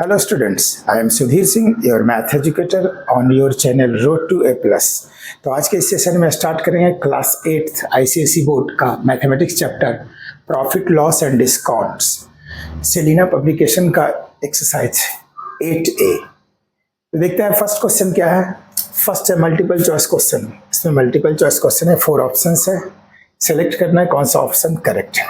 Hello students, I am Sudhir Singh, your math educator on your channel Road to A+. तो आज के इस session में start करेंगे क्लास 8th आईसीएसई बोर्ड का mathematics chapter profit loss and discounts Selina publication का exercise 8A। तो देखते हैं फर्स्ट क्वेश्चन क्या है। फर्स्ट है मल्टीपल चॉइस क्वेश्चन। इसमें मल्टीपल चॉइस क्वेश्चन है, 4 ऑप्शंस है, सेलेक्ट करना है कौन सा ऑप्शन करेक्ट है।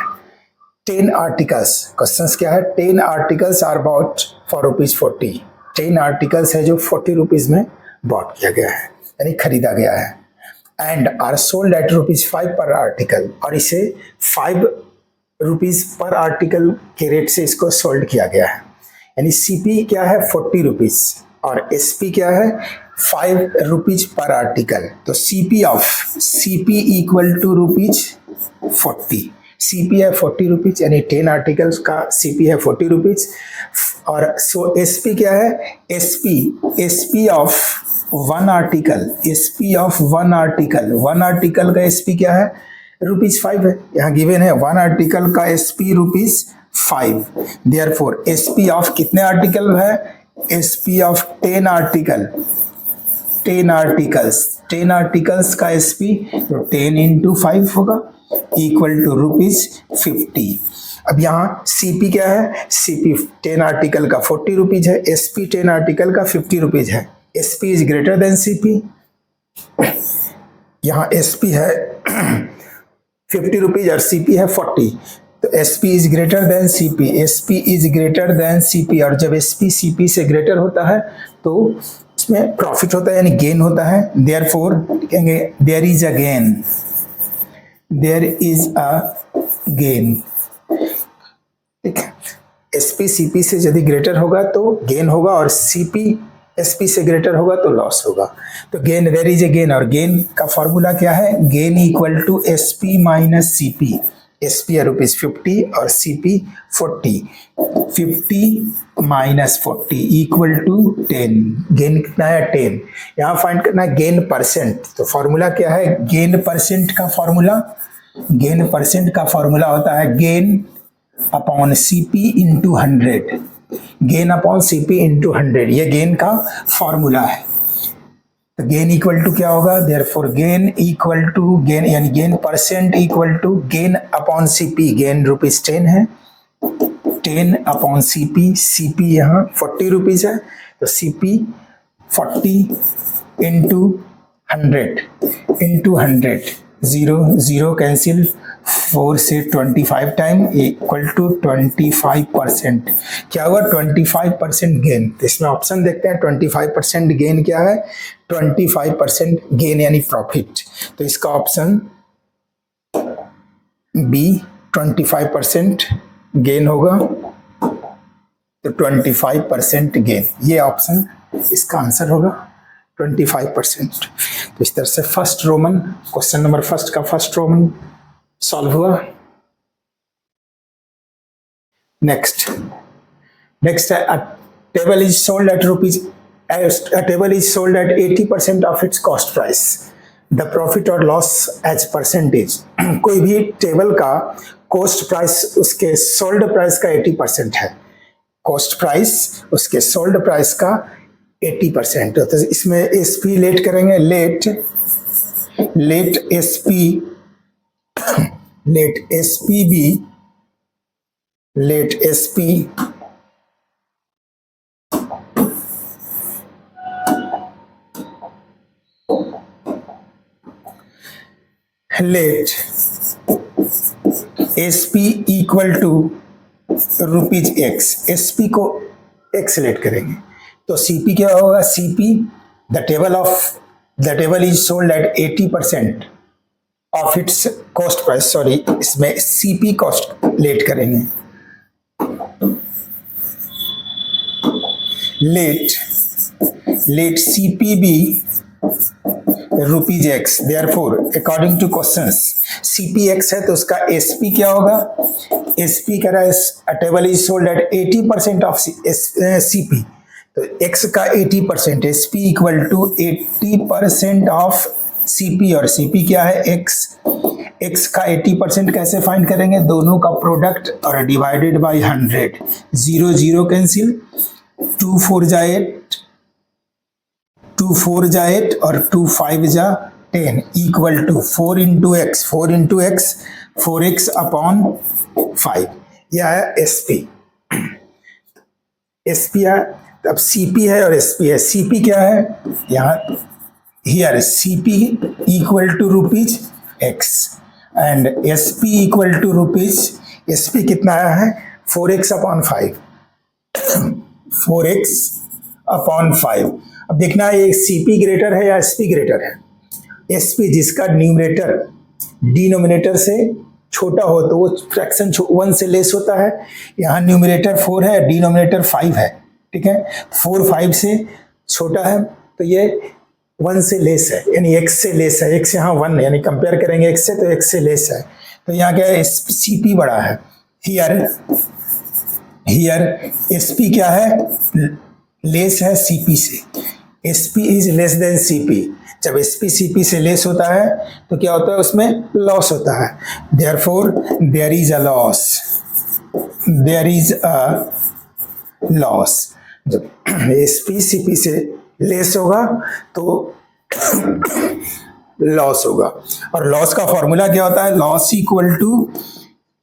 10 आर्टिकल्स, क्वेश्चंस क्या है, 10 articles are bought for ₹40। 10 articles है जो 40 रुपीज में बॉट किया गया है, यानी खरीदा गया है। एंड आर सोल्ड एट ₹5 पर आर्टिकल, और इसे 5 रुपीज पर आर्टिकल के रेट से इसको सोल्ड किया गया है। यानी सीपी क्या है 40 रुपीज और एसपी क्या है 5 रुपीज पर आर्टिकल। तो सीपी इक्वल टू ₹40। सीपी है 40 रुपीज, यानी 10 आर्टिकल्स का सीपी है 40 रुपीज। और सो एसपी क्या है, SP of one article, one article का एसपी क्या है ₹5 है। यहाँ गिवन है वन आर्टिकल का एसपी ₹5। देयरफॉर एसपी ऑफ कितने आर्टिकल है, एसपी ऑफ 10 आर्टिकल्स का एसपी तो 10 into 5 होगा इक्वल टू ₹50। अब यहाँ सीपी क्या है, सीपी 10 आर्टिकल का 40 रुपीज है, एसपी 10 आर्टिकल का 50 रुपीज है। SP is greater than CP. यहाँ एसपी है 50 रुपीज और सीपी है 40, तो SP is greater than CP. SP is greater than CP, और जब एसपी सीपी से ग्रेटर होता है तो इसमें प्रॉफिट होता है, यानी गेन होता है। देयरफॉर कहेंगे देयर इज अ गेन। ठीक है, एसपी सीपी से यदि ग्रेटर होगा तो गेन होगा, और सीपी एसपी से ग्रेटर होगा तो लॉस होगा। तो gain, there is a gain, और गेन का फॉर्मूला क्या है, gain equal to SP minus CP. SP है ₹50 और CP 40। 50 minus 40 equal to 10। Gain कितना है 10। यहाँ फाइंड करना है गेन परसेंट। तो फॉर्मूला क्या है, गेन परसेंट का फॉर्मूला होता है gain upon CP into 100। Gain upon CP into 100, ये गेन का फॉर्मूला है। तो गेन इक्वल टू क्या होगा, therefore gain equal to gain, यानी gain percent equal to gain upon CP. Gain ₹10 है, 10 अपॉन सीपी। सीपी यहाँ 40 रुपीज है, तो सीपी 40 इंटू 100 0 कैंसिल, 4 से 25 टाइम इक्वल टू 25%। क्या हुआ 25% गेन। तो इसमें ऑप्शन देखते हैं 25% गेन क्या है, 25% गेन यानी प्रॉफिट। तो इसका ऑप्शन बी 25% गेन होगा, तो 25% गेन, ये ऑप्शन इसका आंसर होगा 25%। तो इस तरह से first Roman question number first का फर्स्ट रोमन सॉल्व हुआ। नेक्स्ट है a table is sold at 80% of its cost price. The profit or loss as percentage. कोई भी टेबल का कॉस्ट प्राइस उसके सोल्ड प्राइस का 80% है, कॉस्ट प्राइस उसके सोल्ड प्राइस का 80%। तो इसमें एसपी लेट करेंगे, let SP equal to ₹X। SP को X लेट करेंगे, तो सीपी क्या होगा, CP the table is sold at 80% of its cost price. Sorry, इसमें सीपी कॉस्ट लेट करेंगे। Let CP be ₹X। Therefore according to questions CP X है तो उसका एसपी क्या होगा, एसपी कह रहा है table is sold at 80% of CP, तो X का 80%, SP equal to 80% of CP, और सीपी क्या है X का 80% कैसे फाइंड करेंगे, दोनों का प्रोडक्ट और डिवाइडेड बाय 100। 0 0 कैंसिल, 2 4 जा 8, 2 4 जा 8 और 2 5 जा 10 equal to 4 into x, 4x upon 5। यह है एसपी। एसपी है, अब सीपी है और एसपी है। सीपी क्या है, यहाँ here CP equal to rupees x and SP equal to rupees, SP कितना आया है 4x अपॉन 5, 4x अपॉन 5। अब देखना है ये सीपी ग्रेटर है या एसपी ग्रेटर है। एसपी जिसका न्यूमरेटर डिनोमिनेटर से छोटा हो तो वो फ्रैक्शन 1 से लेस होता है। यहाँ न्यूमरेटर 4 है, डिनोमिनेटर 5 है, ठीक है। 4 5 से छोटा है तो ये 1 से लेस है, यानी x से लेस है। x यहाँ 1 है, यानी कंपेयर करेंगे x से तो x से लेस है। तो यहाँ क्या है, सीपी बड़ा है। हियर एसपी क्या है, लेस है सीपी से। SP is less than CP. जब एसपी सीपी से लेस होता है तो क्या होता है, उसमें लॉस होता है। Therefore there is a loss, there is a loss. जब एसपी सीपी से लेस होगा तो लॉस होगा। और लॉस का फॉर्मूला क्या होता है,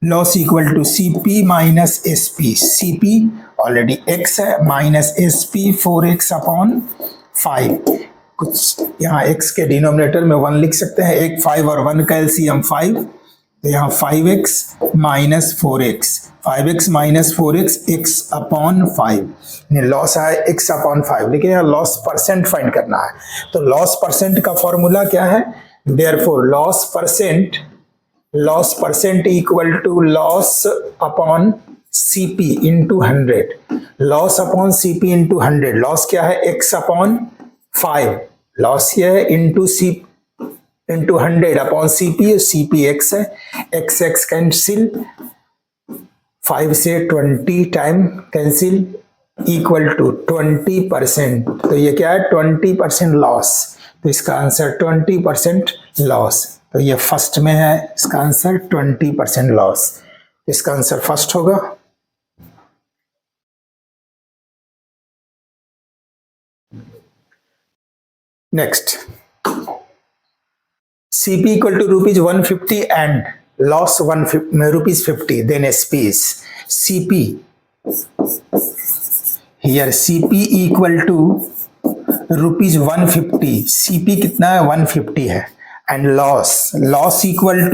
loss equal to CP minus SP. CP already x है, माइनस एसपी 4x अपॉन 5। कुछ यहाँ x के डिनोमिनेटर में 1 लिख सकते हैं, 1 5 और 1 का एलसीएम 5, तो यहाँ 5x minus 4x, 5x minus 4x x upon 5। Loss आया x अपॉन 5, लेकिन यहाँ लॉस परसेंट फाइंड करना है। तो लॉस परसेंट का फॉर्मूला क्या है, therefore loss percent equal to loss upon CP into 100। Loss upon CP into 100। Loss क्या है, x अपॉन 5, लॉस ये है into 100 upon CP, CP x है, x कैंसिल, 5 से 20 टाइम कैंसिल इक्वल टू 20%। तो ये क्या है, 20% लॉस। तो इसका आंसर 20% लॉस। तो ये फर्स्ट में है, इसका आंसर 20% लॉस। इसका आंसर फर्स्ट होगा। Next, CP equal to rupees 150 and loss rupees 50, then SP is CP. Here CP equal to rupees 150, CP कितना है 150 है, and loss equal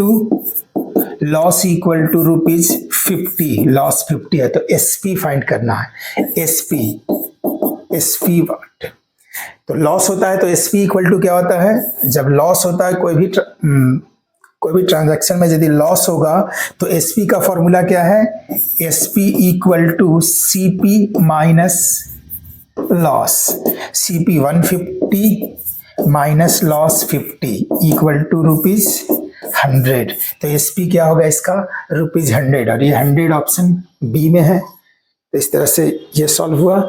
to rupees 50, loss 50 है। तो SP फाइंड करना है, SP what? तो लॉस होता है तो एसपी इक्वल टू क्या होता है, जब लॉस होता है कोई भी ट्रांजैक्शन में यदि लॉस होगा तो एसपी का फॉर्मूला क्या है, SP equal to CP minus loss. CP 150 minus loss 50 equal to rupees 100। तो एसपी क्या होगा इसका, रुपीज 100, और ये 100 ऑप्शन बी में है। तो इस तरह से ये सॉल्व हुआ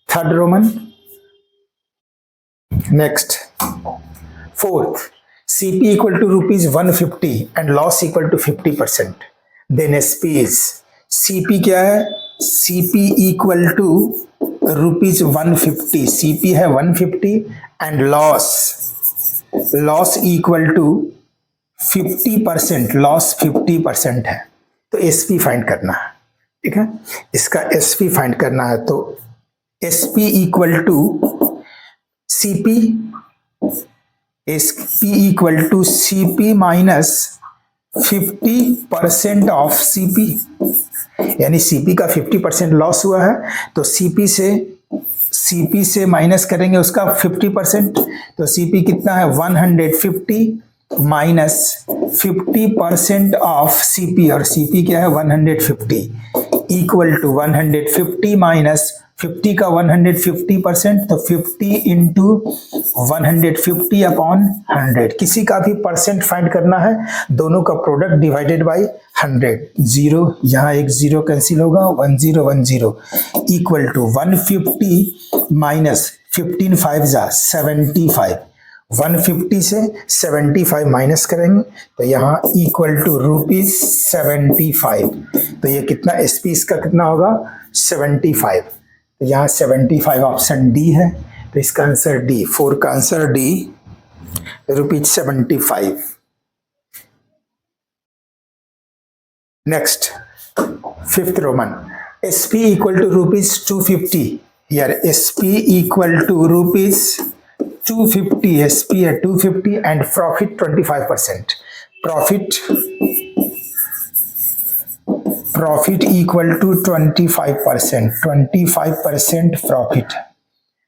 third Roman. Next, fourth, CP equal to rupees 150 and loss equal to 50%. Then SP is, CP क्या है, CP equal to rupees 150, CP है 150 and loss equal to 50%, loss 50% है। तो SP फाइंड करना है, ठीक है। इसका SP फाइंड करना है तो SP equal to CP equal to CP minus 50% of CP, यानी CP का 50% लॉस हुआ है तो CP से माइनस करेंगे उसका 50%। तो CP कितना है 150 माइनस 50% ऑफ CP, और CP क्या है 150 इक्वल टू 150 माइनस 50 का 150%, तो 50 इंटू 150 अपॉन 100। किसी का भी परसेंट फाइंड करना है, दोनों का प्रोडक्ट डिवाइडेड बाय 100। 0 यहाँ एक 0 कैंसिल होगा, 1010 इक्वल टू 150 माइनस 15 5 जा 75। 150 से 75 माइनस करेंगे तो यहाँ इक्वल टू रुपीज 75। तो ये कितना एसपी इसका कितना होगा 75। तो यहाँ 75 ऑप्शन डी है, तो इसका आंसर डी, 4 का answer D, ₹75। Next 5th Roman, SP equal to ₹250, here SP equal to ₹250, SP है 250 and profit 25%, profit equal to 25%, 25% profit,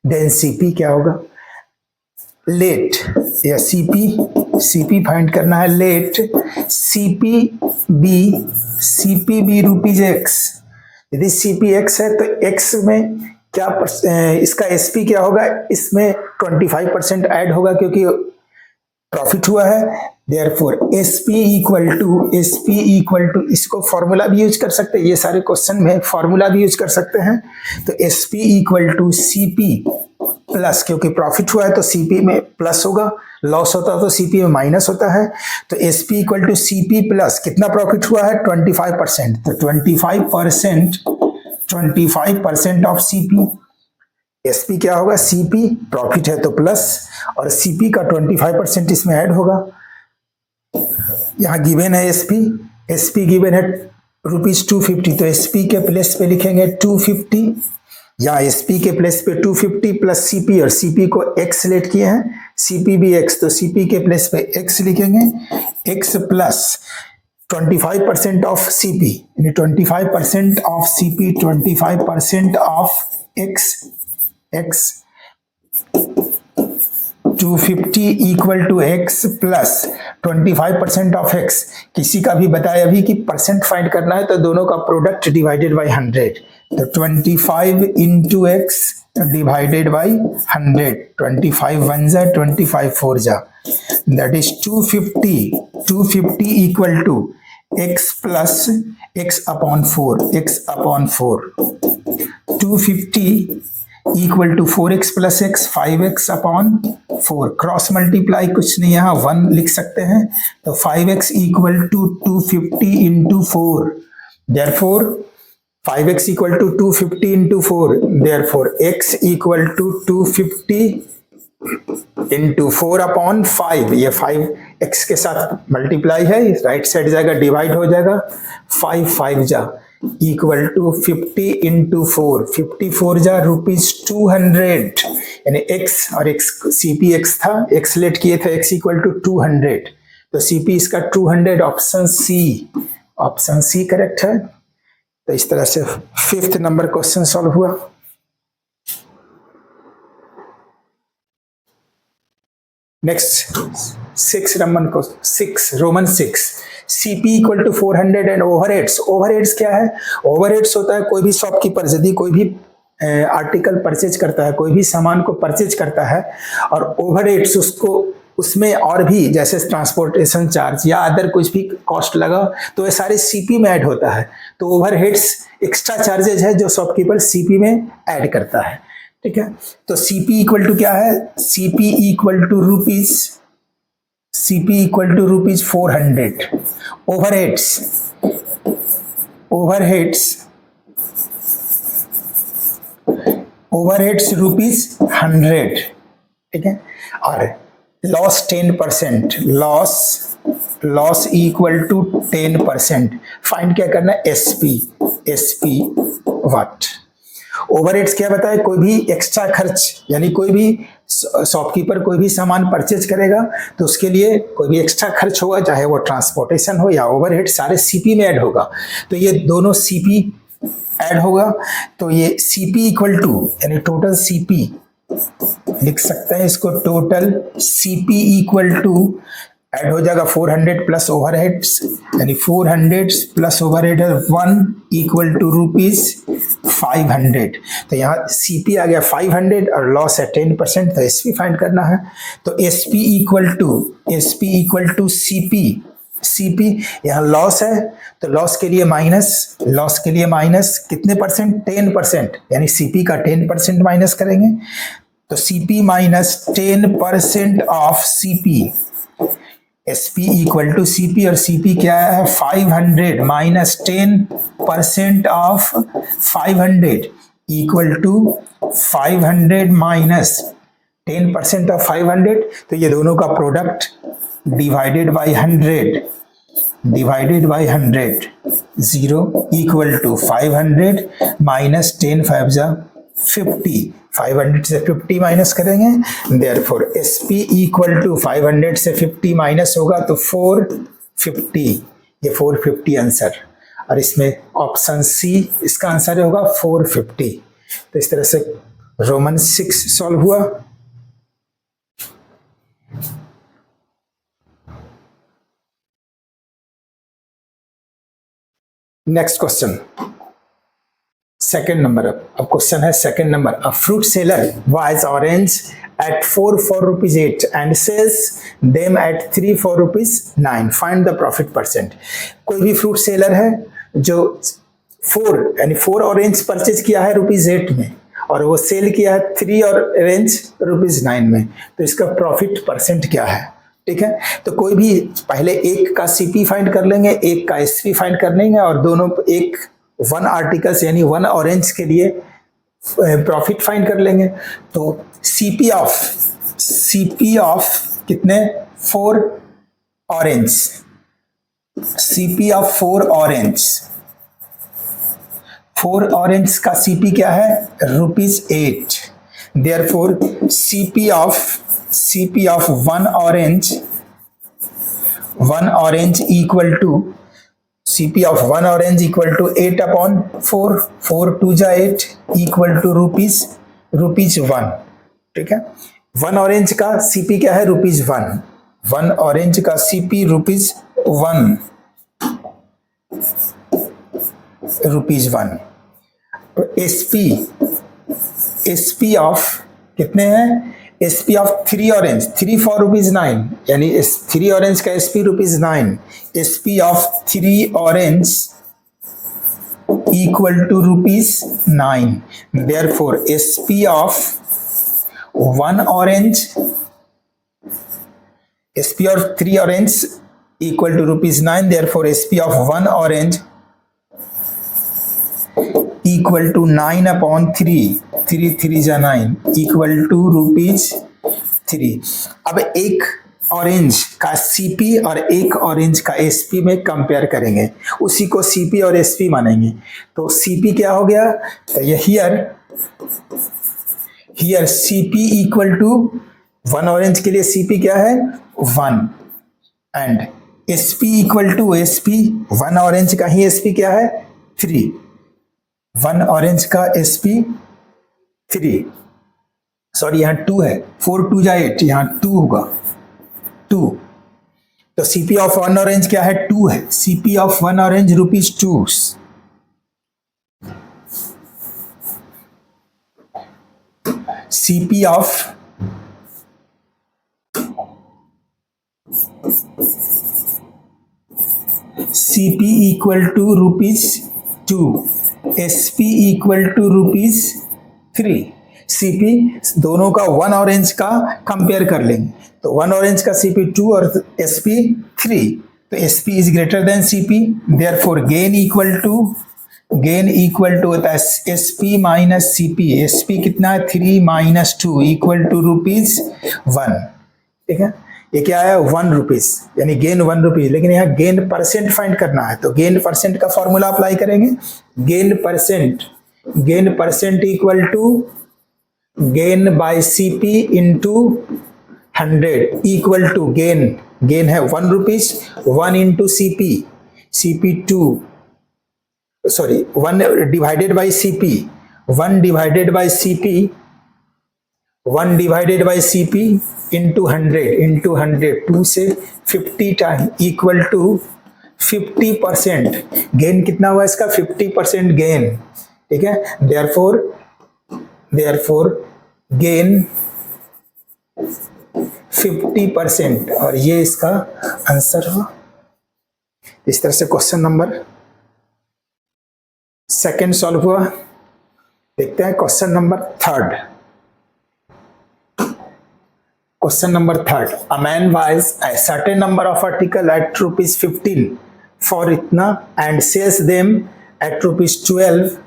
then CP क्या होगा, लेट या CP फाइंड करना है, लेट CPB ₹X, यदि CP X है तो X में क्या इसका SP क्या होगा, इसमें 25% ऐड होगा क्योंकि प्रॉफिट हुआ है, देयरफॉर SP इक्वल टू इसको फॉर्मूला भी यूज कर सकते हैं, ये सारे क्वेश्चन में फॉर्मूला भी यूज कर सकते हैं, तो SP equal to CP plus, क्योंकि प्रॉफिट हुआ है तो CP में प्लस होगा, लॉस होता है तो CP में माइनस होता है, तो SP equal to CP plus कितना प्रॉफिट हुआ है 25%, तो 25% ऑफ CP, SP क्या होगा, CP प्रॉफिट है तो प्लस, और CP का 25% इसमें ऐड होगा। यहाँ गिवन है SP गिवन है ₹250, तो SP के प्लेस पे लिखेंगे 250, या SP के प्लेस पे 250 प्लस CP, और CP को X सेलेक्ट किए हैं, CP भी X, तो CP के प्लेस पे X लिखेंगे, X प्लस 25% ऑफ CP, यानी 25% of CP, 25% of X 250 equal to X plus 25% of X। किसी का भी बताया अभी कि परसेंट फाइंड करना है तो दोनों का प्रोडक्ट डिवाइडेड बाय 100, तो 25 इंटू X डिवाइडेड बाय 100, 25 1 जा 25 4 जा, that is 250 equal to X plus X upon 4, 250 equal to 4x plus x, 5x upon 4, cross multiply कुछ नहीं, यहाँ 1 लिख सकते हैं, तो 5x equal to 250 into 4, therefore 5x equal to 250 into 4, therefore x equal to 250 into 4 upon 5, ये 5x के साथ मल्टीप्लाई है, राइट साइड जाएगा डिवाइड हो जाएगा, 5 जा इक्वल टू 50 इंटू 4, 54 जा ₹200, यानी x और x CP x था, x लेट किए थे, x इक्वल टू 200, तो CP इसका 200, ऑप्शन सी करेक्ट है। तो इस तरह से 5th नंबर क्वेश्चन सॉल्व हुआ। नेक्स्ट 6 नंबर को 6 Roman 6, CP equal to 400 and overheads क्या है, ओवरहेड्स होता है कोई भी शॉपकीपर यदि कोई भी आर्टिकल परचेज करता है, कोई भी सामान को परचेज करता है और ओवरहेड्स उसको उसमें और भी जैसे ट्रांसपोर्टेशन चार्ज या अदर कुछ भी कॉस्ट लगा तो ये सारे CP में ऐड होता है, तो ओवरहेड्स एक्स्ट्रा चार्जेज है जो शॉपकीपर CP में ऐड करता है, ठीक है। तो CP इक्वल टू क्या है, CP इक्वल टू ₹400, ओवरहेड्स ₹100, ठीक है, और loss 10%, loss equal to 10%, find क्या करना है, SP व्हाट। ओवरहेड्स क्या बताए, कोई भी एक्स्ट्रा खर्च, यानी कोई भी शॉपकीपर कोई भी सामान परचेज करेगा तो उसके लिए कोई भी एक्स्ट्रा खर्च होगा, चाहे वो ट्रांसपोर्टेशन हो या ओवरहेड, सारे CP में ऐड होगा, तो ये दोनों CP ऐड होगा, तो ये CP इक्वल टू यानी टोटल CP लिख सकते हैं इसको, total CP equal to add हो जाएगा 400 प्लस ओवरहेड्स, यानी 400 प्लस ओवरहेड 1 इक्वल टू ₹500, तो यहाँ CP आ गया 500 और लॉस है 10%, तो SP फाइंड करना है, तो SP इक्वल टू CP, यहाँ लॉस है तो लॉस के लिए माइनस कितने परसेंट, 10%, यानी CP का 10% माइनस करेंगे, तो CP minus 10% of CP, SP equal to CP, और CP क्या है 500 minus 10% of 500 equal to 500 minus 10% of 500, तो ये दोनों का product divided by 100 0 equal to 500 minus 10 5 जा 50, 500 से 50 माइनस करेंगे, देयरफॉर SP इक्वल टू 500 से 50 माइनस होगा तो 450, ये 450 आंसर, और इसमें ऑप्शन सी इसका आंसर होगा 450। तो इस तरह से रोमन 6 सॉल्व हुआ। Next question, second number. अब क्वेश्चन है second number. A fruit seller buys orange at 4 rupees 8 and sells them at 3 rupees 9. Find the profit percent. कोई भी फ्रूट सेलर है जो 4 ऑरेंज परचेज किया है ₹8 में, और वो सेल किया है 3 ऑरेंज ₹9 में, तो इसका प्रॉफिट परसेंट क्या है? ठीक है, तो कोई भी पहले एक का सीपी फाइंड कर लेंगे, एक का एसपी फाइंड कर लेंगे, और दोनों एक 1 आर्टिकल्स यानी 1 ऑरेंज के लिए प्रॉफिट फाइंड कर लेंगे। तो सीपी ऑफ कितने 4 ऑरेंज, सीपी ऑफ 4 ऑरेंज का सीपी क्या है? ₹8। Therefore CP of 1 orange equal to CP of 1 orange equal to 8/4, 4 2 जा 8 इक्वल टू ₹1। ठीक है, 1 ऑरेंज का CP क्या है? ₹1। 1 ऑरेंज का CP ₹1, ₹1। तो SP ऑफ कितने हैं? SP ऑफ 3 ऑरेंज, 3 for ₹9, यानी 3 ऑरेंज का SP ₹9। SP of 3 orange equal to ₹9। Therefore SP of 1 orange, SP of 3 orange equal to ₹9। Therefore SP of 1 orange equal to 9/3, 3 3 जा 9 equal to ₹3। अब एक orange का CP और एक ऑरेंज का SP में कंपेयर करेंगे, उसी को सीपी और एसपी मानेंगे। तो सीपी क्या हो गया? तो ये here CP equal to 1 orange के लिए सीपी क्या है? 1, and SP equal to SP 1 orange का ही एसपी क्या है? 3। 1 ऑरेंज का एसपी 3, सॉरी यहाँ 2 है, 4 2 जा 8, यहाँ 2 होगा 2। तो सीपी ऑफ 1 ऑरेंज क्या है? 2 है। CP of 1 orange ₹2। CP of CP equal to ₹2, SP equal to ₹3। CP दोनों का 1 ऑरेंज का कंपेयर कर लेंगे, तो 1 ऑरेंज का सीपी 2 और एसपी 3, तो SP is greater than CP, therefore gain equal to होता है एसपी माइनस सीपी। एसपी कितना है? 3 माइनस 2 इक्वल टू ₹1। ठीक है, ये क्या है? ₹1, यानी गेन ₹1। लेकिन यहाँ गेन परसेंट फाइंड करना है, तो गेन परसेंट का फॉर्मूला अप्लाई करेंगे। Gain percent equal to gain by CP into 100 equal to gain है ₹1, 1 into CP 2, sorry 1 divided by CP, 1 divided by CP into 100 2 से 50 टाइम इक्वल टू 50%। गेन कितना हुआ इसका? 50% गेन। ठीक है, देयरफॉर गेन 50%, और ये इसका आंसर हुआ। इस तरह से क्वेश्चन नंबर सेकंड सॉल्व हुआ। देखते हैं question number third. Question number third, a man buys a certain number of article at ₹15 for इतना and sells them at ₹12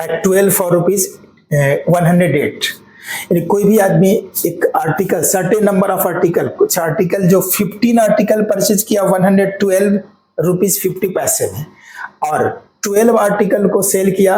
at 12 for rupees 108। यानी कोई भी आदमी एक article, certain number of article, कुछ आर्टिकल जो 15 आर्टिकल परचेज किया 112 rupees 50 पैसे में, और 12 आर्टिकल को सेल किया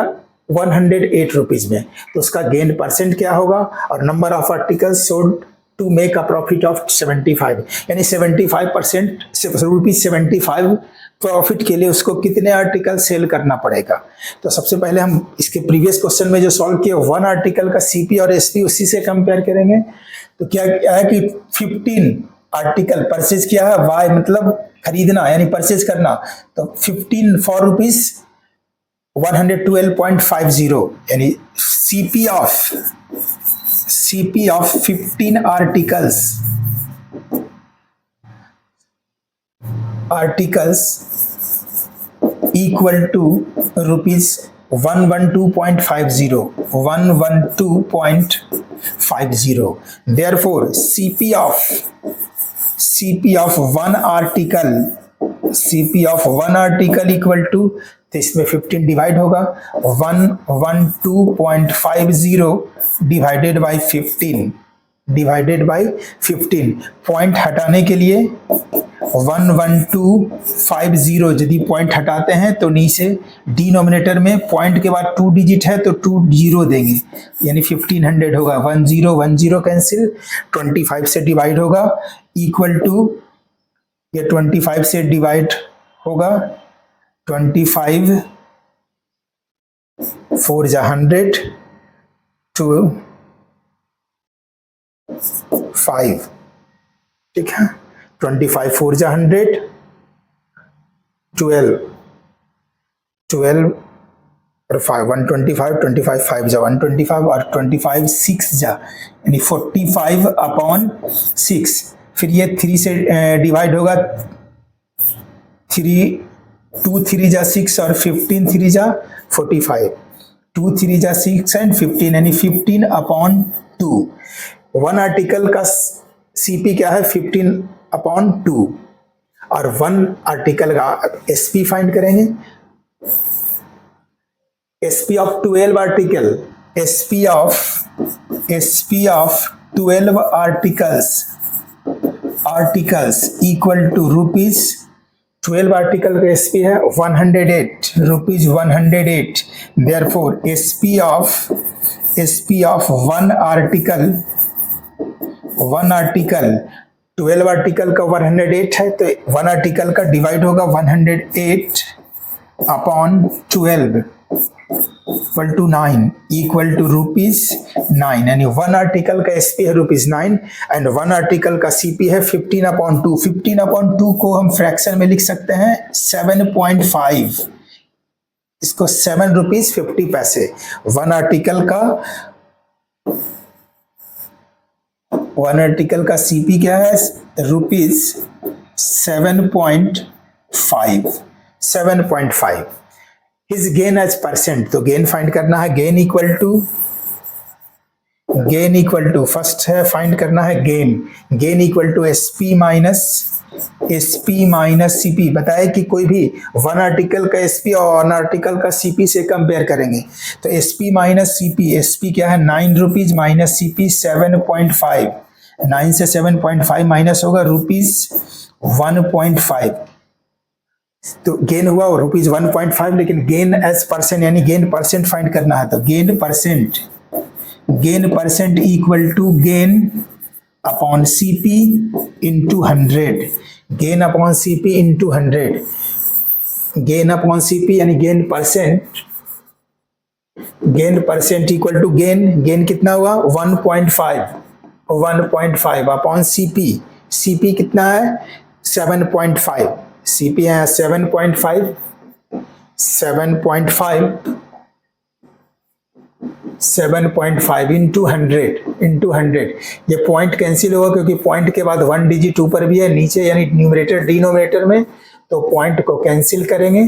108 रुपीज में, तो उसका गेन परसेंट क्या होगा? और number of article sold to make a profit of 75, यानी 75% रुपीज 75 प्रॉफिट के लिए उसको कितने आर्टिकल सेल करना पड़ेगा। तो सबसे पहले हम इसके प्रीवियस क्वेश्चन में जो सॉल्व किया 1 आर्टिकल का सीपी और एसपी उसी से कंपेयर करेंगे। तो क्या है कि 15 आर्टिकल परचेज किया है, वाई मतलब खरीदना यानी परचेज करना, तो 15 फॉर रुपीज 112.50, यानी CP of 15 articles equal to rupees 112.50. Therefore, CP of one article equal to, तो इसमें 15 डिवाइड होगा, 112.50 डिवाइडेड बाई 15। पॉइंट हटाने के लिए 11250, यदि पॉइंट हटाते हैं तो नीचे डिनोमिनेटर में पॉइंट के बाद 2 डिजिट है तो 2 जीरो देंगे, यानी 1500 होगा। 1010 कैंसिल, 25 से डिवाइड होगा, इक्वल टू, ये 25 से डिवाइड होगा, 25 4 जा 100 टू 5, ठीक है। 25 4 जा 100, 12 और 5 125, 25 5 जा 125 और 25 6 जा, यानी 45 अपॉन 6। फिर ये 3 से डिवाइड होगा, 2 3 जा 6 और 15 3 जा 45, 2 3 जा 6 एंड 15, यानी 15 अपॉन 2। 1 आर्टिकल का सीपी क्या है? 15 अपॉन 2, और 1 आर्टिकल का एसपी फाइंड करेंगे। SP of 12 article, SP of 12 articles equal to rupees, 12 article का एसपी है 108 rupees 108। Therefore SP of 1 article 12 article का 108 है, तो 1 आर्टिकल का डिवाइड होगा 108 upon 12 equal to 9 equal to rupees 9, यानी 1 आर्टिकल का एसपी है रुपीज 9 एंड 1 आर्टिकल का सीपी है 15 अपॉन 2। 15 अपॉन 2 को हम फ्रैक्शन में लिख सकते हैं 7.5, इसको 7 रुपीज 50 पैसे। 1 आर्टिकल का सीपी क्या है? Rupees 7.5। His gain as percent, तो गेन फाइंड करना है। गेन इक्वल टू फर्स्ट है फाइंड करना है gain equal to SP minus CP. बताए कि कोई भी 1 आर्टिकल का एसपी और 1 आर्टिकल का सीपी से कंपेयर करेंगे, तो एसपी माइनस सीपी, एसपी क्या है 9 रुपीज माइनस सीपी 7.5, 9 से 7.5 माइनस होगा रुपीज 1.5, तो गेन हुआ रुपीज 1.5, लेकिन गेन एज परसेंट यानी गेन परसेंट फाइंड करना है। तो gain percent equal to gain upon CP into 100, gain upon CP into 100, gain upon CP यानी gain percent equal to gain कितना हुआ 1.5 अपॉन सीपी कितना है 7.5, सीपी है 7.5 इंटू 100, ये पॉइंट कैंसिल होगा क्योंकि पॉइंट के बाद 1 डिजिट ऊपर भी है नीचे, यानी न्यूमरेटर डिनोमिनेटर में, तो पॉइंट को कैंसिल करेंगे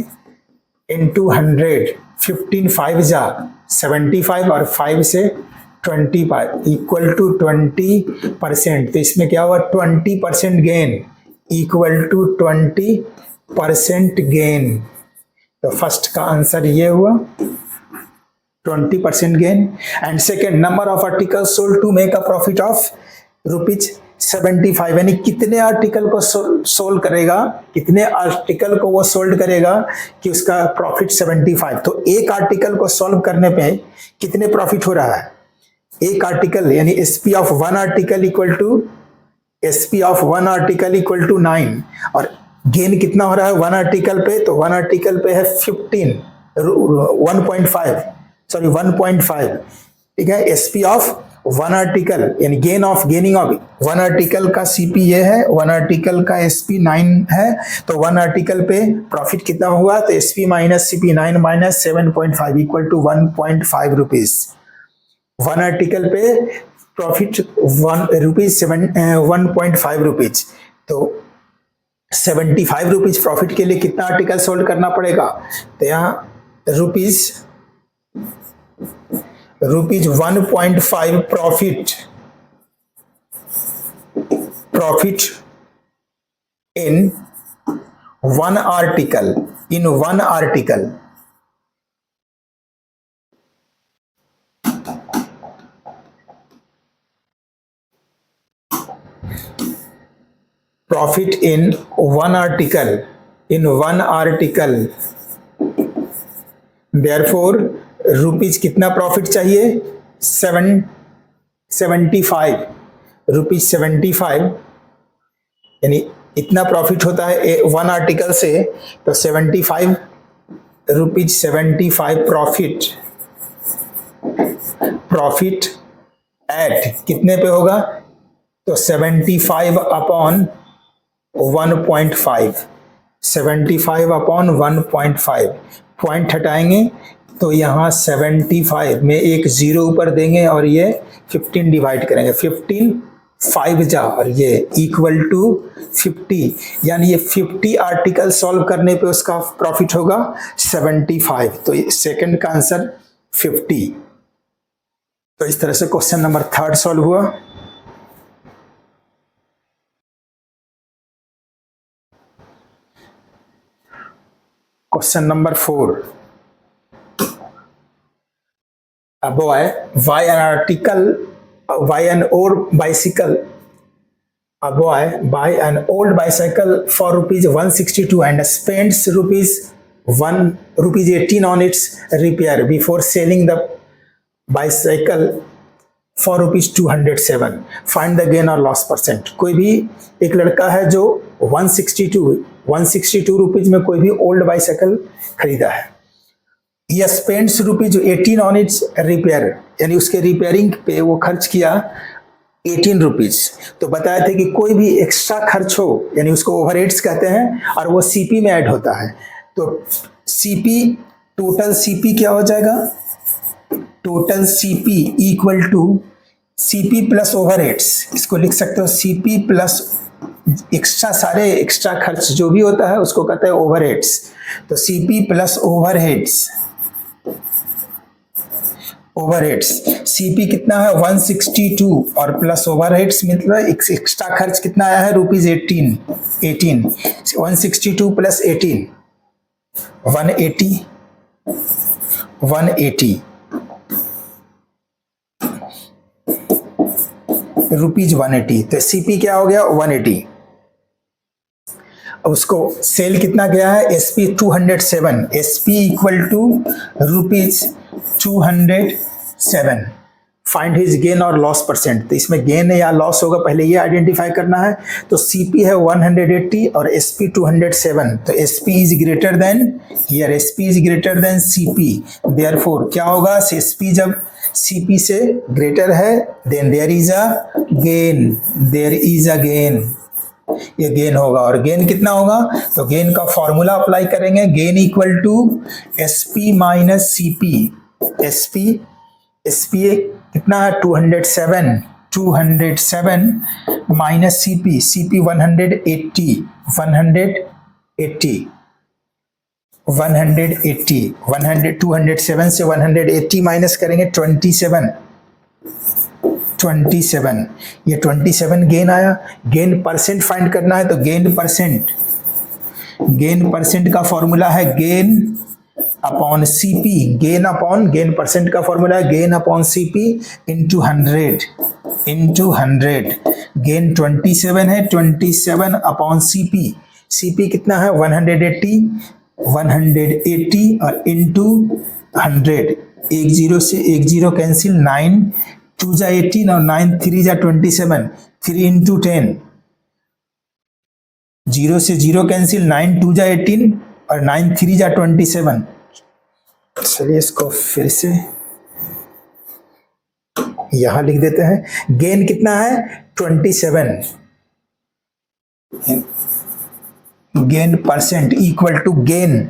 इंटू 100। 15 5 जा 75 और 5 से 25 इक्वल टू 20%, तो इसमें क्या हुआ 20% गेन इक्वल टू 20% गेन। तो फर्स्ट का आंसर ये हुआ। 20% gain. And second, number of articles sold to make a profit of ₹75, यानी कितने आर्टिकल को सोल्ड करेगा, कितने आर्टिकल को वो सोल्ड करेगा कि उसका प्रॉफिट 75। तो एक आर्टिकल को सोल्व करने पे कितने प्रॉफिट हो रहा है, एक आर्टिकल यानी SP of one article equal to 9, और गेन कितना हो रहा है वन आर्टिकल पे, तो वन आर्टिकल पे है 1.5, ठीक है। एसपी ऑफ वन आर्टिकल यानी गेनिंग ऑफ वन आर्टिकल का सीपी ये है, वन आर्टिकल का एसपी 9 है, तो वन आर्टिकल पे प्रॉफिट कितना हुआ, तो SP minus CP 9 minus 7.5 equal to 1.5 rupees. One article पे प्रॉफिट 1.5 रुपीज, तो 75 रुपीज प्रॉफिट के लिए कितना आर्टिकल सोल्ड करना पड़ेगा, तो यहाँ rupees 1.5 profit in one article, profit in one article, therefore rupees कितना प्रॉफिट चाहिए, 75 यानी इतना प्रॉफिट होता है वन आर्टिकल से, तो 75 प्रॉफिट एट कितने पे होगा, तो 75 अपॉन 1.5, 75 अपॉन 1.5, पॉइंट हटाएंगे तो यहाँ 75 में एक जीरो ऊपर देंगे और ये 15 डिवाइड करेंगे, 15 5 जा और ये इक्वल टू 50, यानी ये 50 आर्टिकल सॉल्व करने पे उसका प्रॉफिट होगा 75। तो सेकंड का आंसर 50। तो इस तरह से क्वेश्चन नंबर 3 सॉल्व हुआ। Question number 4, a boy buy an old bicycle for ₹162 and spends ₹18 on its repair before selling the bicycle for ₹207. Find the gain or loss percent. कोई भी एक लड़का है जो 162 रुपीज में कोई भी ओल्ड बाइसाइकिल खरीदा है, या स्पेंड्स ₹18 ऑन इट्स रिपेयर, यानी उसके रिपेयरिंग पे वो खर्च किया 18 रुपीज। तो बताए थे कि कोई भी एक्स्ट्रा खर्च हो यानी उसको ओवरहेड्स कहते हैं और वो सीपी में ऐड होता है। तो सीपी, टोटल सीपी क्या हो जाएगा, total CP equal to CP plus overheads, इसको लिख सकते हो सीपी प्लस एक्स्ट्रा, सारे एक्स्ट्रा खर्च जो भी होता है उसको कहते हैं ओवरहेड्स। तो सीपी प्लस ओवरहेड्स सीपी कितना है 162 और प्लस ओवरहेड्स मतलब एक्स्ट्रा खर्च कितना आया है ₹18, 162 प्लस 18 180 ₹180। तो सीपी क्या हो गया 180। उसको सेल कितना गया है SP 207, SP equal to ₹207। Find his gain और लॉस परसेंट। तो इसमें गेन या लॉस होगा पहले ये आइडेंटिफाई करना है। तो सीपी है 180 और एसपी 207, तो SP is greater than, here SP is greater than CP, therefore क्या होगा, एसपी जब सीपी से ग्रेटर है than there is a gain, ये गेन होगा। और गेन कितना होगा, तो गेन का फॉर्मूला अप्लाई करेंगे, gain equal to SP minus CP. SP कितना है 207 माइनस सीपी 180 207 से 180 माइनस करेंगे 27, ये 27 गेन आया। गेन परसेंट फाइंड करना है, तो गेन परसेंट का फॉर्मूला है gain upon CP, gain upon, gain percent का फॉर्मूला है gain upon CP into 100, gain 27 है, 27 अपॉन सीपी, सीपी कितना है 180 और इंटू 100, एक जीरो से एक जीरो कैंसिल, 9 2 जा 18 और 9 3 जा 27, 3 इंटू 10, जीरो से जीरो कैंसिल, 9 2 जा 18 और 9 3 जा 27। चलिए इसको फिर से यहां लिख देते हैं। गेन कितना है 27, gain percent equal to gain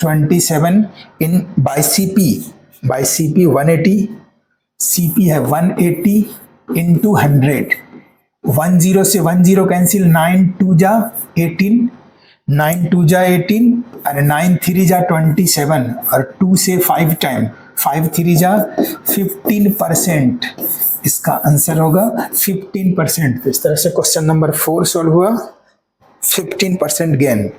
27 in by CP 180, CP है 180 इंटू 100, 10 से 10 कैंसिल, 9 2 जा 18, 9 2 जा 18 और 9 3 जा 27 और 2 से 5 टाइम, 5 3 जा 15%, इसका आंसर होगा 15%। तो इस तरह से क्वेश्चन नंबर 4 सॉल्व हुआ, 15% gain.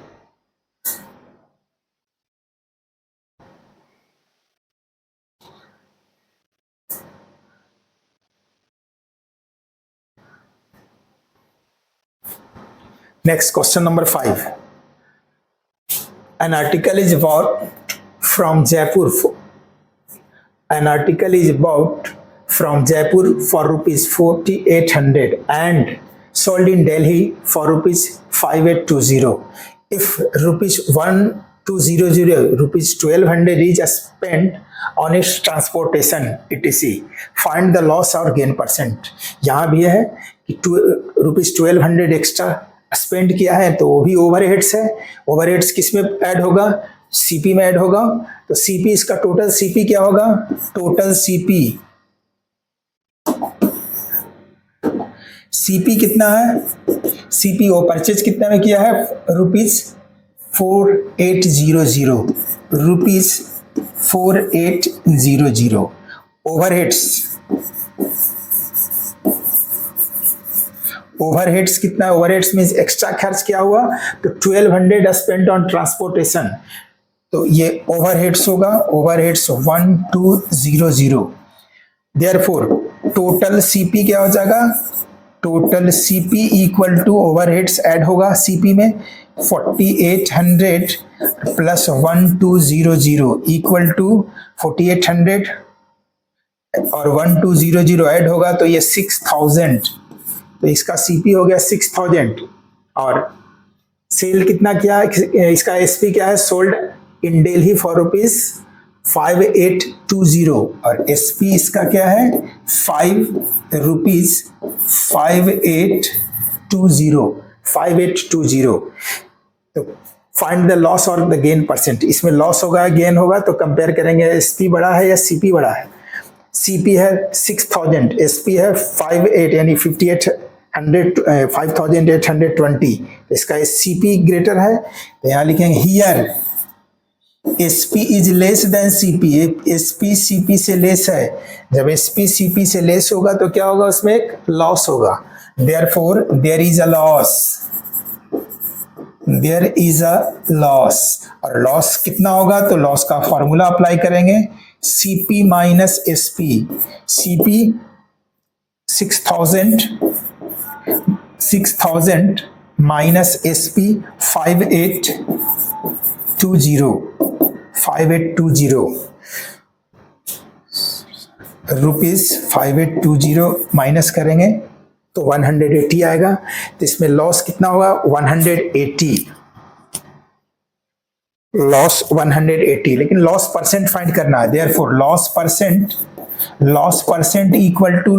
Next, question number 5. An article is bought from Jaipur. An article is bought from Jaipur for rupees 4800 and sold in Delhi for rupees 5820. If rupees 1200, rupees 1200 is spent on its transportation etc. Find the loss or gain percent. यहाँ भी है कि rupees 1200 extra spend किया है तो वो भी overheads है। ओवरहेड्स किस में ऐड होगा, सीपी में ऐड होगा। तो सीपी, इसका टोटल सीपी क्या होगा, टोटल सीपी कितना है, सीपी वो परचेज कितना में किया है रुपीज 4800, रुपीज 4800। ओवरहेड्स कितना है, ओवरहेड्स मींस एक्स्ट्रा खर्च क्या हुआ, तो 1200 स्पेंड ऑन ट्रांसपोर्टेशन, तो ये ओवरहेड्स होगा, ओवरहेड्स 1200। देयरफॉर टोटल सीपी क्या हो जाएगा, total CP equal to overheads add होगा सीपी में 4800 प्लस 1200 इक्वल टू 4800 और 1200 ऐड होगा तो ये 6000, तो इसका सीपी हो गया 6000 और सेल कितना किया, इसका एसपी क्या है, sold in Delhi for rupees 5820 और एसपी इसका क्या है 5 रुपीज 5820। तो फाइंड द लॉस और द गेन परसेंट, इसमें लॉस होगा गेन होगा तो कंपेयर करेंगे एसपी बड़ा है या सीपी बड़ा है। सीपी है 6000, एसपी है 58 यानी 5820, इसका सीपी ग्रेटर है तो यहाँ लिखेंगे here SP is less than CP, SP CP से लेस है, जब एसपी सीपी से लेस होगा तो क्या होगा, उसमें एक लॉस होगा। Therefore there is a loss, there is a loss, और लॉस कितना होगा, तो लॉस का फॉर्मूला अप्लाई करेंगे CP minus SP, CP 6000 minus SP 5820 rupees 5820 minus करेंगे तो 180 आएगा। तो इसमें लॉस कितना होगा 180, लॉस 180, लेकिन लॉस परसेंट फाइंड करना है। Therefore loss percent equal to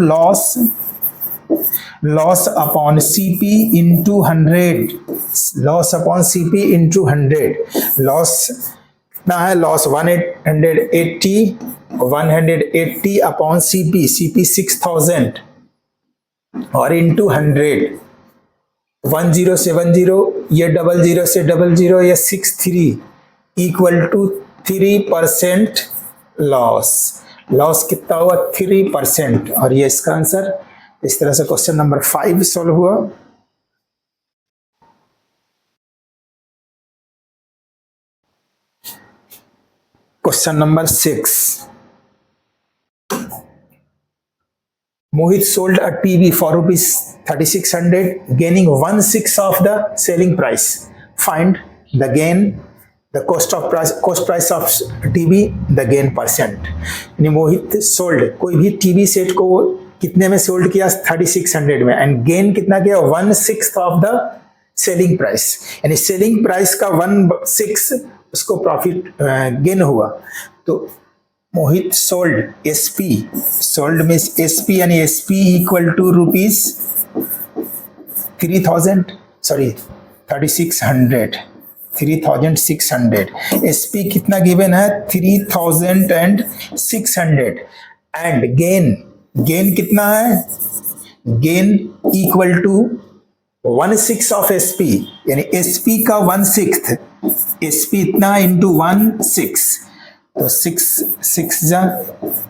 loss upon CP into 100, loss upon CP into 100। Loss कितना है, लॉस 180 अपॉन सीपी 6000 और इंटू 100, 10 से 10, ये 00 से 00, ये 63 इक्वल टू 3% लॉस। लॉस कितना हुआ 3% और ये इसका आंसर। इस तरह से क्वेश्चन नंबर 5 सॉल्व हुआ। Question number 6. Mohit sold a TV for rupees 3600, gaining 1/6 of the selling price. Find the gain, the cost price of TV, the gain percent. यानी मोहित सोल्ड, कोई भी टीवी सेट को कितने में सोल्ड किया? 3600 में, and gain कितना किया? 1/6 ऑफ द सेलिंग प्राइस. यानी सेलिंग प्राइस का 1/6 उसको प्रॉफिट गेन हुआ. तो Mohit sold SP, sold means SP, यानी SP equal to rupees 3600. SP कितना गिवन है? 3600. एंड गेन कितना है? Gain equal to 1/6 of SP, यानी एसपी का 1/6, एसपी इतना इंटू 1/6, तो 6 जा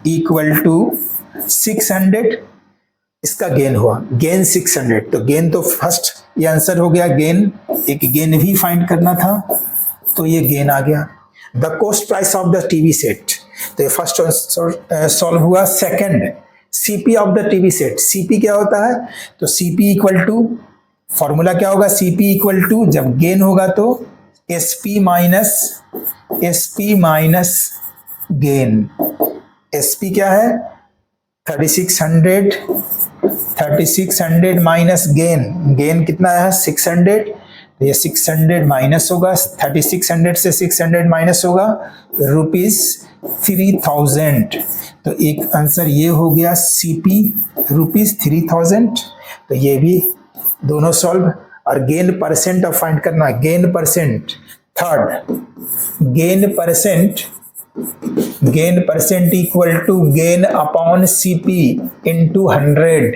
इक्वल टू 600. इसका गेन हुआ, गेन 600. तो गेन तो फर्स्ट ये आंसर हो गया. गेन, एक गेन भी फाइंड करना था, तो ये गेन आ गया. The cost price of the TV set, तो ये फर्स्ट सॉल्व हुआ. Second, CP of the TV set. CP क्या होता है? तो सीपी इक्वल टू, फॉर्मूला क्या होगा? सीपी इक्वल टू, जब गेन होगा तो एसपी माइनस गेन. एसपी क्या है? 3600 माइनस गेन कितना है? 600. तो ये 600 माइनस होगा, 3600 से 600 माइनस होगा रुपीज 3000. तो एक आंसर ये हो गया सीपी रुपीज 3000. तो ये भी दोनों सॉल्व. और गेन परसेंट अब फाइंड करना है. Gain percent, third, gain percent equal to gain upon CP into 100.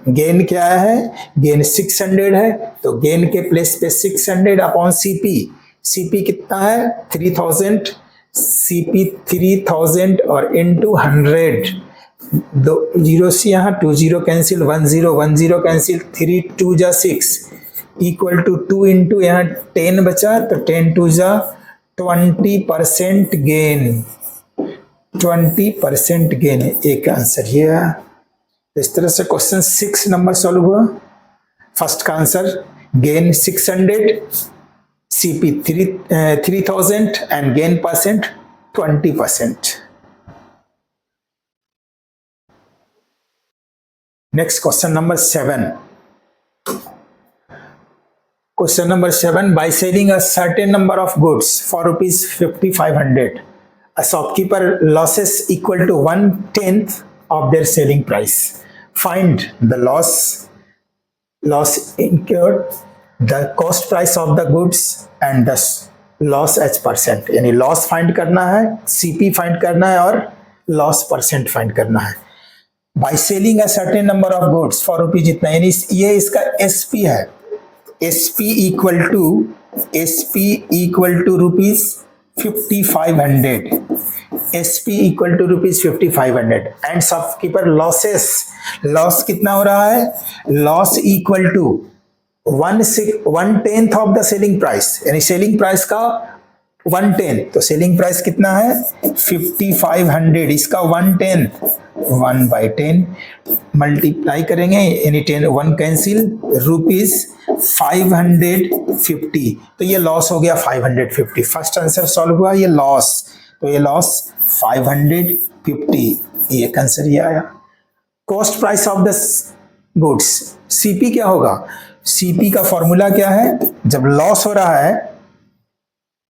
Gain क्या है? गेन 600 है, तो गेन के प्लेस पे 600 अपॉन सीपी. सीपी कितना है? 3000. सीपी 3000 और इंटू 100. दो जीरो से यहाँ 2 0 कैंसिल, 1 0 कैंसिल, 3 2 जा 6 इक्वल टू 2 इंटू यहाँ 10 बचा, तो 10 2 जा 20% गेन. 20% गेन, एक आंसर ये है. इस तरह से क्वेश्चन 6 नंबर सॉल्व हुआ. फर्स्ट का answer gain 600, CP 3000 and gain percent 20%. Next, question number 7. Question number 7. By selling a certain number of goods for rupees 5500, a shopkeeper losses equal to 1/10 of their selling price. Find the loss incurred, the cost price of the goods and the loss as percent. यानी loss find करना है, CP find करना है और loss percent find करना है. By selling a certain number of goods for rupees इतना, यानी ये इसका एसपी है. SP equal to rupees 5500. SP equal to rupees 5500 and shopkeeper loss कितना हो रहा है? Loss equal to 1/10 of the selling price, यानी सेलिंग प्राइस का 1/10. तो सेलिंग प्राइस कितना है? 5500. इसका 1/10, 1/10 मल्टीप्लाई करेंगे, यानी 10 1 कैंसिल, रुपीज 550. तो ये लॉस हो गया 550. फर्स्ट आंसर सॉल्व हुआ, ये लॉस. तो ये लॉस 550, ये आंसर ये आया. Cost price of the goods, CP क्या होगा? सीपी का फॉर्मूला क्या है? जब लॉस हो रहा है,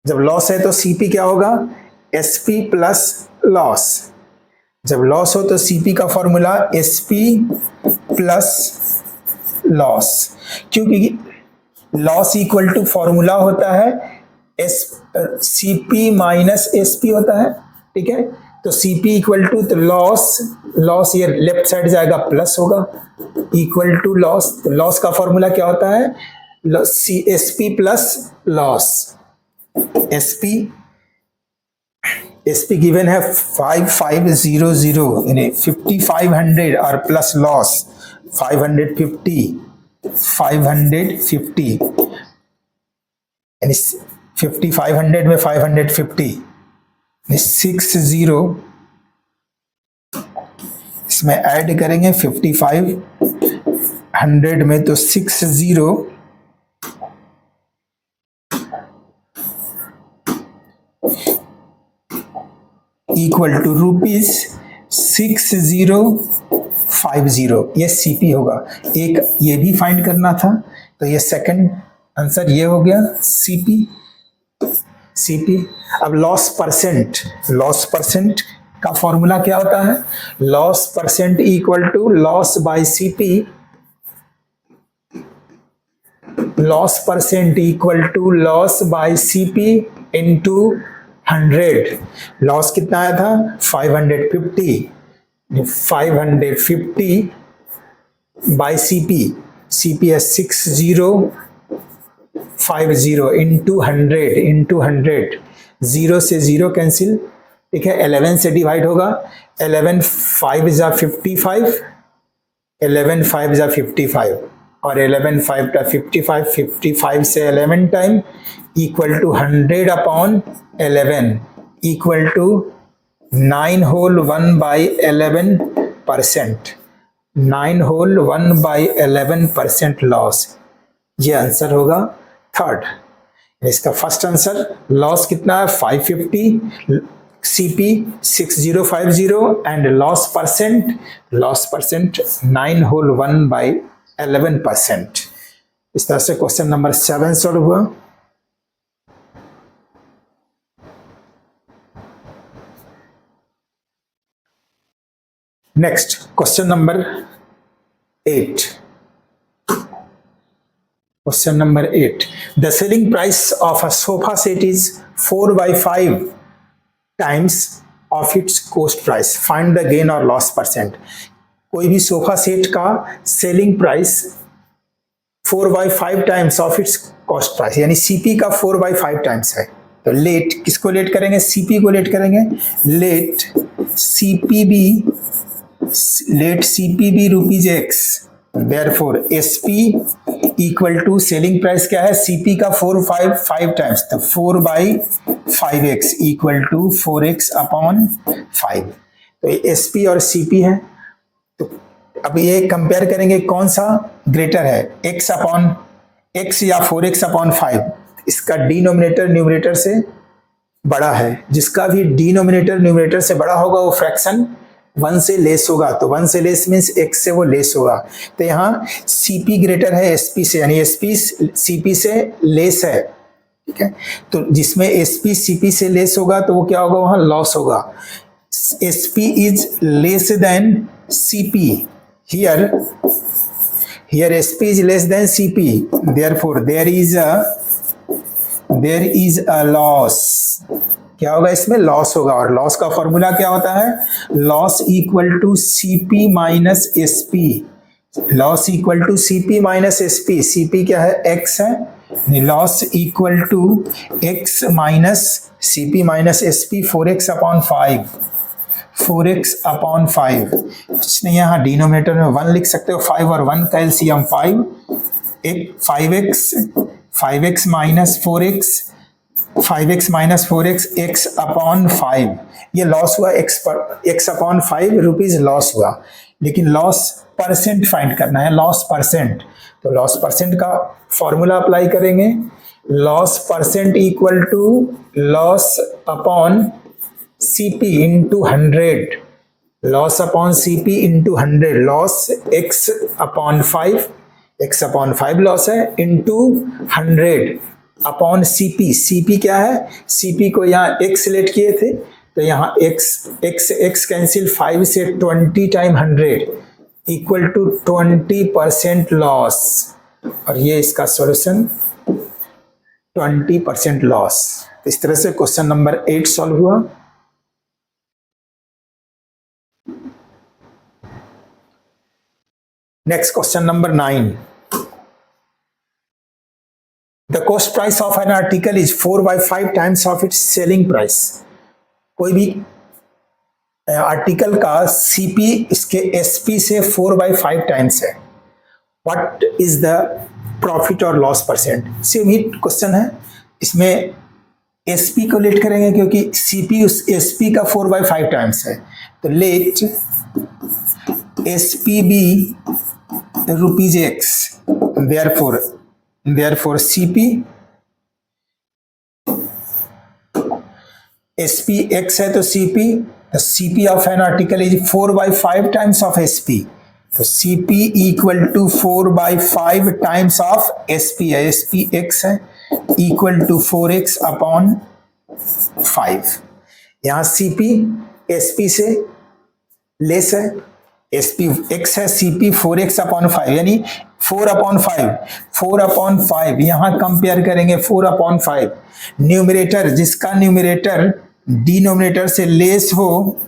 जब लॉस है तो सीपी क्या होगा? SP plus loss. जब लॉस हो तो सीपी का फॉर्मूला एसपी प्लस लॉस, क्योंकि लॉस इक्वल टू फॉर्मूला होता है सीपी माइनस एसपी होता है. ठीक है, तो सीपी इक्वल टू, तो लॉस ये लेफ्ट साइड जाएगा, प्लस होगा, इक्वल टू लॉस. तो लॉस का फॉर्मूला क्या होता है? SP plus loss. SP given है 5500, यानी 5500 और प्लस लॉस 550, यानी 5500 में 550, 60, इसमें ऐड करेंगे 55, 100 में तो 60 इक्वल टू ₹6050, ये सीपी होगा। एक ये भी फाइंड करना था, तो ये सेकंड आंसर ये हो गया सीपी। अब लॉस परसेंट का फॉर्मूला क्या होता है? Loss percent equal to loss by CP, loss percent equal to loss by CP into 100। Loss कितना आया था? 550 बाय सीपी है 6050 इंटू 100, 0 से 0 कैंसिल, ठीक है। 11 से डिवाइड होगा, 11 5 जा 55, 11 5 जा 55 और 11 5 का 55, 55 से 11 time equal to 100 upon 11 equal to 9 whole 1 by 11%, 9 whole 1 by 11% loss. ये आंसर होगा थर्ड। इसका फर्स्ट आंसर लॉस कितना है? 550, CP 6050 and loss percent 9 whole 1 by 11%। इस तरह से क्वेश्चन नंबर 7 सॉल्व हुआ। Next question number 8। Question number 8. The selling price of a sofa set is 4/5 times of its cost price. Find the gain or loss percent. कोई भी sofa set का selling price 4/5 times of its cost price, यानी CP का 4/5 times है, तो late किसको late करेंगे? CP को लेट करेंगे। Let CP be rupees x, therefore SP equal to selling price क्या है? सीपी का 4/5 टाइम्स, तो 4/5x equal to 4x upon 5। तो एसपी और सीपी है, तो अब ये कंपेयर करेंगे कौन सा ग्रेटर है, x अपॉन x या 4x अपॉन 5। इसका डिनोमिनेटर न्यूमरेटर से बड़ा है, जिसका भी डिनोमिनेटर न्यूमरेटर से बड़ा होगा वो फ्रैक्शन 1 से लेस होगा, तो 1 से लेस मीन्स x से वो लेस होगा। तो यहाँ CP ग्रेटर है SP से, यानी SP CP से लेस है, ठीक है। तो जिसमें SP CP से लेस होगा तो वो क्या होगा? वहाँ लॉस होगा। SP is less than CP, here SP is less than CP, therefore there is a loss। क्या होगा? इसमें लॉस होगा, और लॉस का फॉर्मूला क्या होता है? Loss equal to CP minus SP, loss equal to CP minus SP. CP क्या है? एक्स है, loss equal to X minus CP minus SP 4x upon 5, 4x upon 5। कुछ नहीं, यहाँ डिनोमिनेटर में 1 लिख सकते हो, 5 और 1 का LCM 5x minus 4x, 5x minus 4x x upon 5। ये लॉस हुआ, x अपॉन 5 रुपीज लॉस हुआ। लेकिन लॉस परसेंट फाइंड करना है, लॉस परसेंट। तो लॉस परसेंट का फॉर्मूला अप्लाई करेंगे, loss percent equal to loss upon CP into 100, loss upon CP into 100, loss x upon 5 loss है इंटू 100 अपॉन सीपी। सीपी क्या है? सीपी को यहाँ x लेट किए थे, तो यहाँ x कैंसिल, 5 से 20 टाइम 100 इक्वल टू 20% लॉस, और ये इसका सॉल्यूशन 20% लॉस। इस तरह से क्वेश्चन नंबर 8 सॉल्व हुआ। Next question number 9। The cost price of an article is 4/5 times of its selling price. कोई भी आर्टिकल का सीपी इसके एसपी से 4/5 टाइम्स है। व्हाट इज द प्रॉफिट और लॉस परसेंट? सेम ही क्वेश्चन है, इसमें SP को लेट करेंगे क्योंकि CP उस SP का 4/5 टाइम्स है, तो let SP be ₹X, therefore CP SP X है तो CP of an article is 4/5 times of SP, तो CP equal to 4/5 times of SP है, SP X है इक्वल टू 4X अपॉन 5। यहाँ CP SP से less है, SP X है, CP 4X upon 5 यानी 4/5 यहाँ कंपेयर करेंगे 4/5। न्यूमरेटर जिसका न्यूमरेटर डिनोमिनेटर से लेस हो,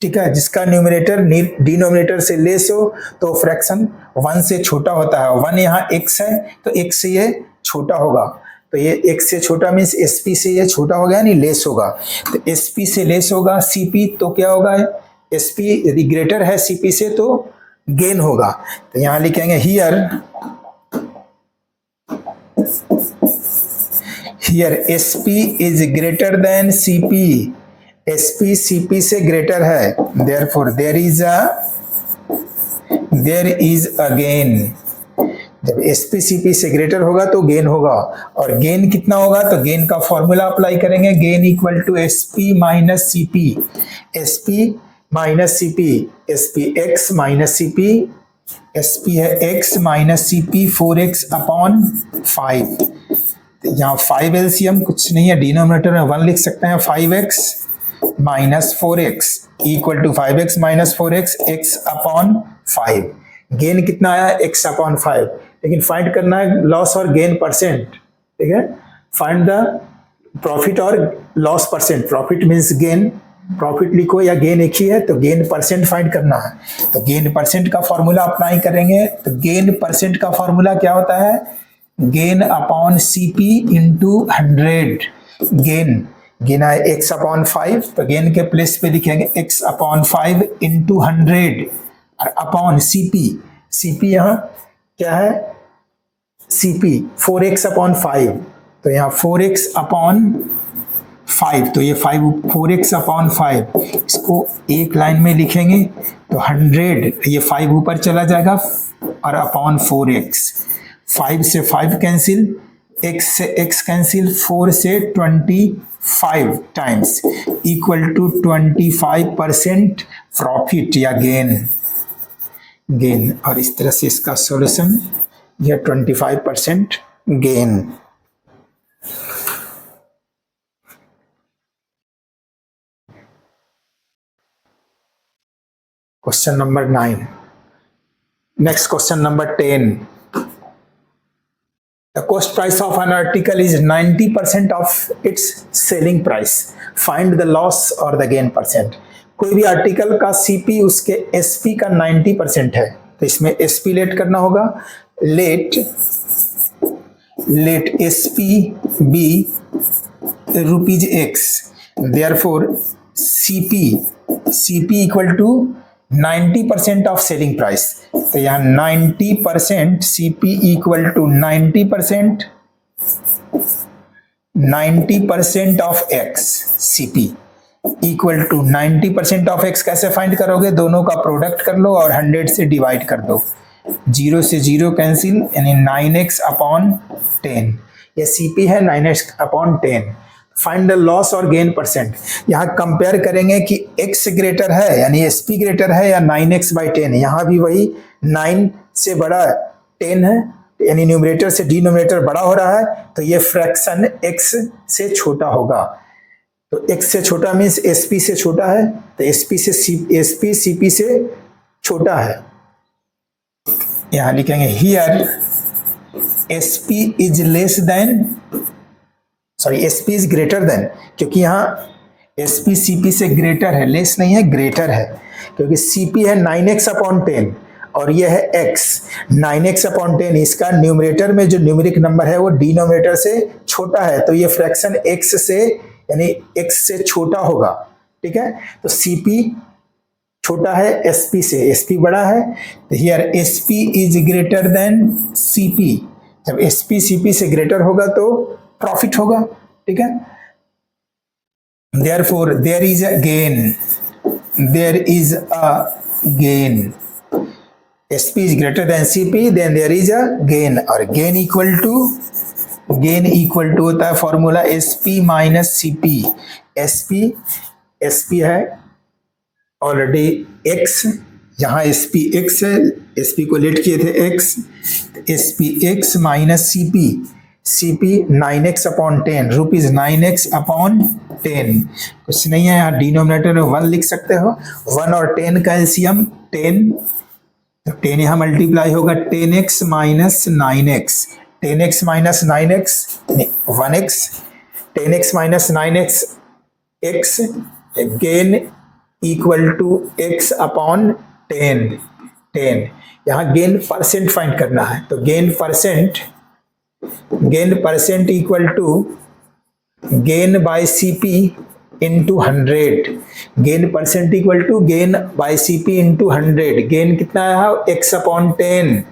ठीक है, जिसका न्यूमरेटर डिनोमिनेटर से लेस हो तो फ्रैक्शन 1 से छोटा होता है। 1 यहाँ x है तो x से ये छोटा होगा, तो ये x से छोटा मीन्स SP से ये छोटा हो गया यानी लेस होगा, तो SP से लेस होगा CP, तो क्या होगा SP यदि ग्रेटर है CP से तो गेन होगा, तो यहाँ लिखेंगे here SP is greater than CP, SP CP से ग्रेटर है, therefore there is a gain. जब SP CP से ग्रेटर होगा तो गेन होगा, और गेन कितना होगा तो गेन का फॉर्मूला अप्लाई करेंगे, gain equal to SP minus CP, SP minus CP, SP X minus CP, SP है X minus CP 4X upon 5। यहाँ 5 एलसीएम कुछ नहीं है, डिनोमिनेटर में 1 लिख सकते हैं, 5X minus 4X equal to 5X minus 4X X upon 5। Gain कितना आया X अपॉन 5, लेकिन फाइंड करना है लॉस और गेन परसेंट, ठीक है, फाइंड द प्रॉफिट और loss percent, profit means gain, profit लिखो या गेन एक ही है, तो गेन परसेंट फाइंड करना है, तो गेन परसेंट का फॉर्मूला अप्लाई करेंगे, तो गेन परसेंट का फॉर्मूला क्या होता है, gain upon CP into 100। Gain है X अपॉन 5, तो गेन के प्लेस पे लिखेंगे X अपॉन 5 इंटू 100 और अपॉन CP यहाँ क्या है CP 4X अपॉन 5, तो यहाँ 4X अपॉन 5, तो ये 4X अपॉन 5 इसको एक लाइन में लिखेंगे, तो 100 ये 5 ऊपर चला जाएगा और अपॉन 4X, 5 से 5 कैंसिल, X से X कैंसिल, 4 से 25 टाइम्स इक्वल टू 25% प्रॉफिट या गेन, और इस तरह से इसका सॉल्यूशन यह 25% gain. Question number 9। Next question number 10। The cost price of an article is 90% of its selling price. Find the loss or the gain percent. कोई भी आर्टिकल का CP उसके SP का 90% है, तो इसमें SP लेट करना होगा, let SP be ₹X, therefore CP equal to 90% of selling price, तो यहाँ 90% CP equal to 90% of X, CP equal to 90% of X कैसे फाइंड करोगे, दोनों का प्रोडक्ट कर लो और 100 से डिवाइड कर दो, 0 से 0 कैंसिल यानी 9X अपॉन 10, ये CP है 9X upon 10। Find the loss और गेन परसेंट, यहाँ कंपेयर करेंगे कि X ग्रेटर है यानी SP ग्रेटर है या 9X/10, यहाँ भी वही 9 से बड़ा 10 है यानी न्यूमरेटर से डिनोमिनेटर बड़ा हो रहा है, तो ये फ्रैक्शन X से छोटा होगा, तो X से छोटा मीन्स SP से छोटा है, तो SP CP से छोटा है, यहाँ लिखेंगे here SP is less than SP is greater then, क्योंकि यहाँ SP CP से ग्रेटर है, लेस नहीं है ग्रेटर है, क्योंकि CP है 9X अपॉन 10 और ये है X 9X अपॉन 10, इसका न्यूमरेटर में जो न्यूमेरिक नंबर है वो डिनोमिनेटर से छोटा है, तो ये फ्रैक्शन X से यानी X से छोटा होगा, ठीक है, तो CP छोटा है SP से, SP बड़ा है, तो here SP is greater than CP, जब SP CP से ग्रेटर होगा तो प्रॉफिट होगा, ठीक है, therefore there is a gain, there is a gain. SP is greater than CP, then there is a gain, और gain equal to होता है formula SP minus CP. SP है ऑलरेडी X, यहाँ SP X है, SP को late किए थे X, SP X minus CP 9x upon 10, rupees 9x upon 10. कुछ नहीं है, यहाँ डिनोमिनेटर में 1 लिख सकते हो. 1 और 10 का एलसीएम 10, तो 10 यहाँ मल्टीप्लाई होगा 10x minus 9x, 10x minus 9x 1x, 10x minus 9x x, gain equal to x upon 10. यहाँ गेन परसेंट फाइंड करना है, तो gain percent equal to gain by CP into 100. Gain percent equal to gain by CP into 100. Gain कितना है x upon 10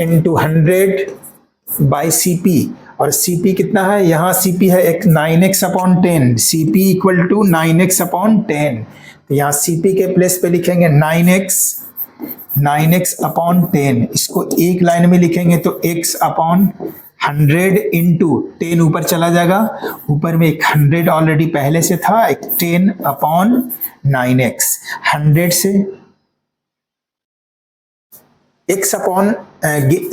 into 100 by CP, और CP कितना है, यहाँ CP है 9x upon 10, CP equal to 9x upon 10. तो यहाँ CP के प्लेस पे लिखेंगे 9x अपॉन 10. इसको एक लाइन में लिखेंगे तो x अपॉन 100 इंटू 10 ऊपर चला जाएगा, ऊपर में एक 100 ऑलरेडी पहले से था, एक 10 अपॉन 9x. 100 से x अपॉन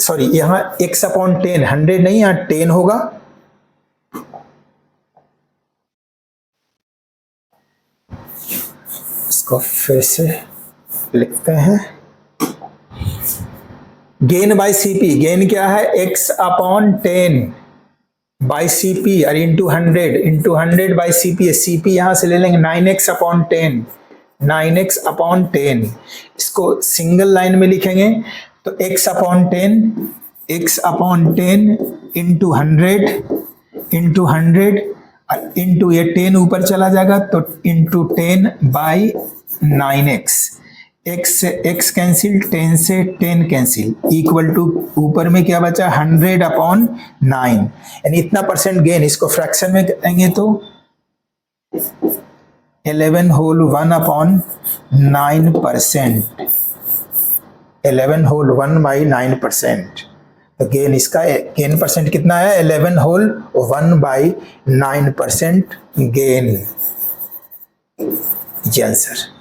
सॉरी यहाँ x अपॉन 10, 100 नहीं, यहाँ 10 होगा. इसको फिर से लिखते हैं. गेन बाय CP, गेन क्या है x अपॉन 10 बाय CP और इंटू 100 बाय CP. CP यहां से ले लेंगे 9x अपॉन 10, 9x अपॉन 10. इसको सिंगल लाइन में लिखेंगे तो x अपॉन 10 इंटू 100 इंटू ये 10 ऊपर चला जाएगा तो इंटू 10 बाई 9x. x से x कैंसिल, 10 से 10 कैंसिल, इक्वल टू ऊपर में क्या बचा 100 अपॉन 9, यानी इतना परसेंट गेन. इसको फ्रैक्शन में करेंगे तो 11 होल 1 अपॉन 9%, 11 होल 1 बाई 9%. तो गेन इसका गेन परसेंट कितना है 11 होल 1 बाई 9% गेन. ये आंसर.